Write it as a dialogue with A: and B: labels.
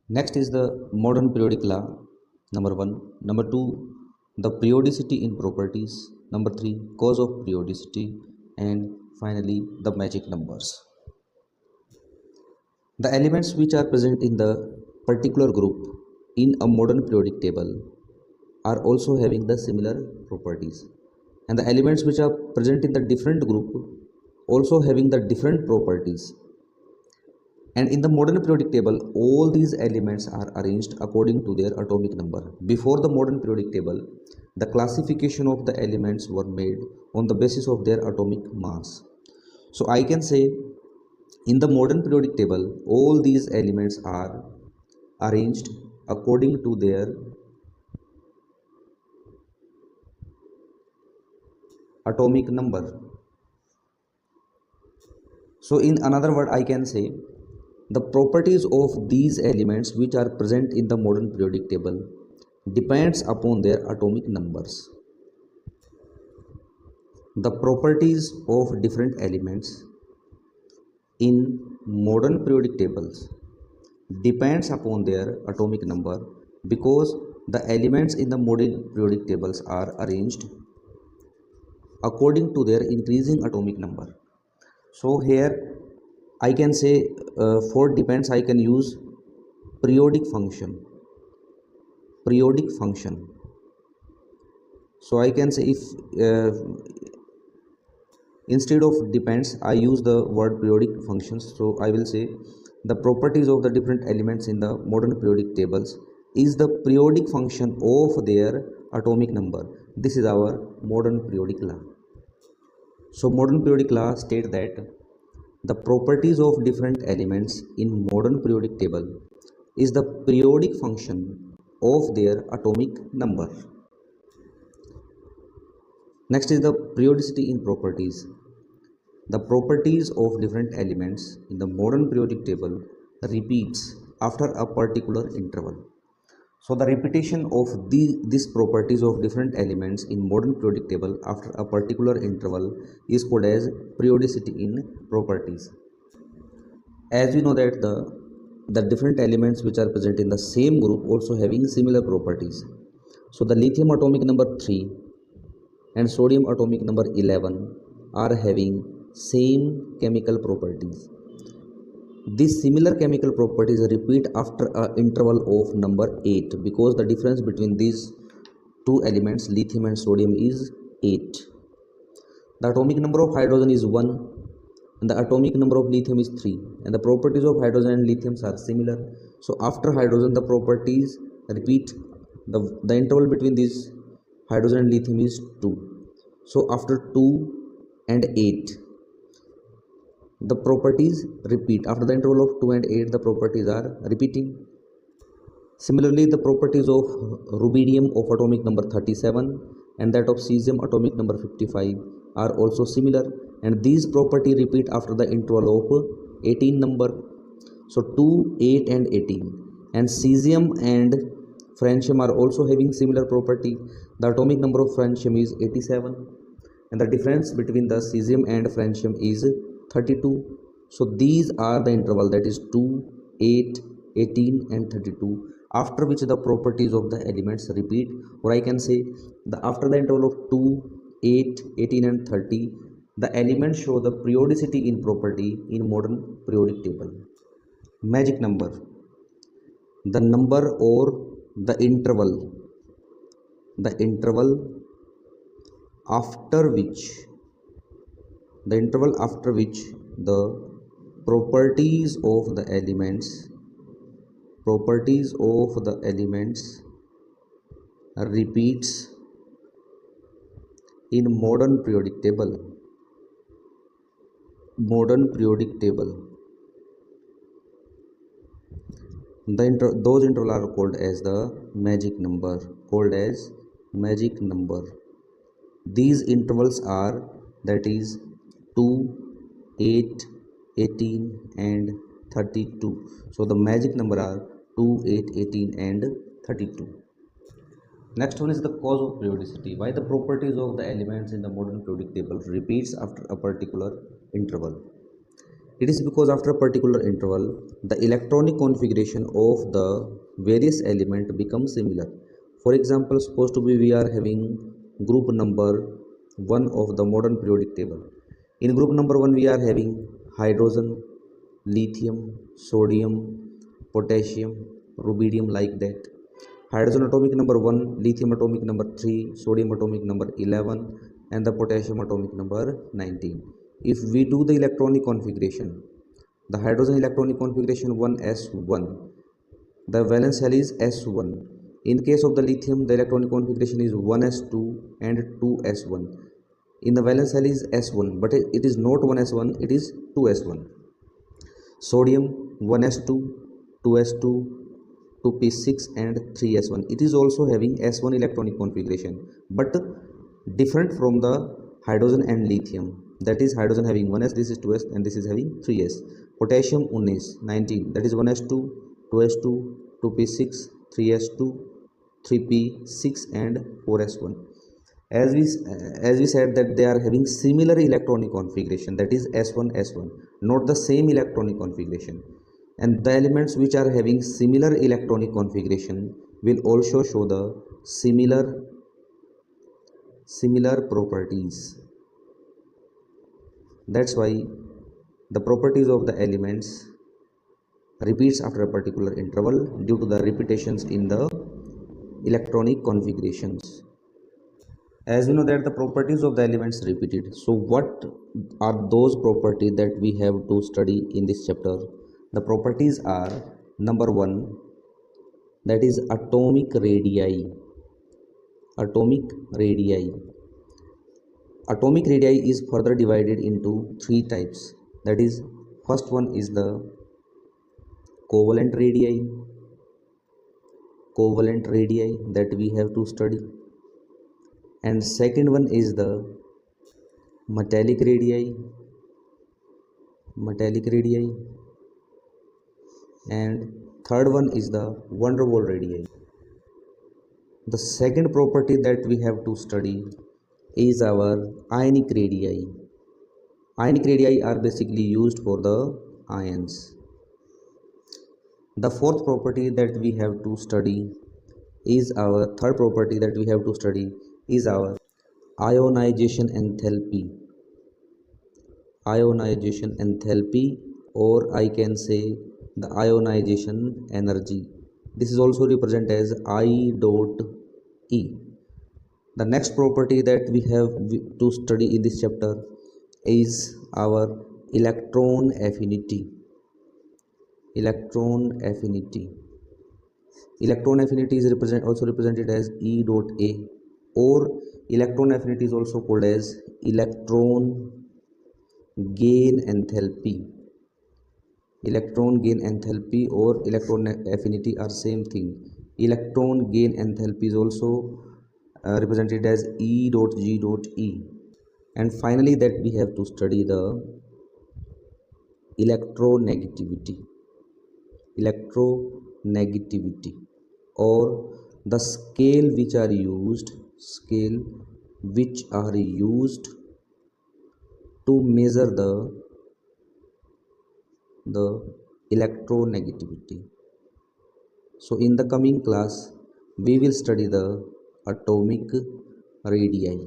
A: Next is the modern periodic law, number 1. Number 2, the periodicity in properties. Number 3, cause of periodicity. And finally, the magic numbers. The elements which are present in the particular group in a modern periodic table are also having the similar properties. And the elements which are present in the different group also having the different properties. And in the modern periodic table, all these elements are arranged according to their atomic number. Before the modern periodic table, the classification of the elements were made on the basis of their atomic mass. So I can say in the modern periodic table, all these elements are arranged according to their atomic number. So in another word, I can say the properties of these elements which are present in the modern periodic table depends upon their atomic numbers. The properties of different elements in modern periodic tables depends upon their atomic number because the elements in the modern periodic tables are arranged according to their increasing atomic number. So here I can say for depends I can use periodic function. So I can say if instead of depends I use the word periodic functions. So I will say the properties of the different elements in the modern periodic tables is the periodic function of their atomic number. This is our modern periodic law. So modern periodic law states that the properties of different elements in modern periodic table is the periodic function of their atomic number. Next is the periodicity in properties. The properties of different elements in the modern periodic table repeats after a particular interval. So the repetition of these properties of different elements in modern periodic table after a particular interval is called as periodicity in properties. As we know that the different elements which are present in the same group also having similar properties. So the lithium atomic number 3 and sodium atomic number 11 are having same chemical properties. These similar chemical properties repeat after an interval of number 8 because the difference between these two elements lithium and sodium is 8. The atomic number of hydrogen is 1 and the atomic number of lithium is 3 and the properties of hydrogen and lithium are similar. So after hydrogen the properties repeat. The interval between these hydrogen and lithium is 2. So after 2 and 8 the properties repeat. After the interval of 2 and 8 the properties are repeating. Similarly, the properties of rubidium of atomic number 37 and that of cesium atomic number 55 are also similar, and these properties repeat after the interval of 18 number. So 2, 8 and 18, and cesium and francium are also having similar property. The atomic number of francium is 87 and the difference between the cesium and francium is 32. So these are the interval, that is 2, 8, 18 and 32, after which the properties of the elements repeat. Or I can say after the interval of 2, 8, 18 and 30 the elements show the periodicity in property in modern periodic table. Magic number: the number or the interval after which the properties of the elements repeats in modern periodic table. Those intervals are called as the magic number. These intervals are, that is 2, 8, 18 and 32. So the magic number are 2, 8, 18 and 32. Next one is the cause of periodicity. Why the properties of the elements in the modern periodic table repeats after a particular interval. It is because after a particular interval the electronic configuration of the various element becomes similar. For example, supposed to be we are having group number 1 of the modern periodic table. In group number 1 we are having hydrogen, lithium, sodium, potassium, rubidium, like that. Hydrogen atomic number 1, lithium atomic number 3, sodium atomic number 11, and the potassium atomic number 19. If we do the electronic configuration, the hydrogen electronic configuration 1s1, the valence shell is s1. In case of the lithium, the electronic configuration is 1s2 and 2s1. In the valence shell is s1, but it is not 1s1, it is 2s1. Sodium 1s2, 2s2, 2p6 and 3s1. It is also having s1 electronic configuration, but different from the hydrogen and lithium. That is hydrogen having 1s, this is 2s, and this is having 3s. Potassium 19, that is 1s2, 2s2, 2p6, 3s2, 3p6 and 4s1. As we said that they are having similar electronic configuration, that is s1 s1, not the same electronic configuration. And the elements which are having similar electronic configuration will also show the similar properties. That's why the properties of the elements repeats after a particular interval due to the repetitions in the electronic configurations. As we know that the properties of the elements repeated, so what are those properties that we have to study in this chapter? The properties are number 1, that is atomic radii. Atomic radii. Atomic radii is further divided into 3 types. That is, first one is the covalent radii. Covalent radii that we have to study. And second one is the metallic radii. Metallic radii. And third one is the van der Waals radii. The second property that we have to study is our ionic radii. Ionic radii are basically used for the ions. The fourth property that we have to study is our third property that we have to study is our ionization enthalpy. Ionization enthalpy, or I can say the ionization energy. This is also represented as I dot E. The next property that we have to study in this chapter is our electron affinity. Electron affinity. Electron affinity is also represented as E dot A, or electron affinity is also called as electron gain enthalpy. Electron gain enthalpy or electron affinity are same thing. Electron gain enthalpy is also represented as E dot G dot E. And finally that we have to study the electronegativity. Electronegativity, or the scale which are used to measure the electronegativity. So in the coming class we will study the atomic radii.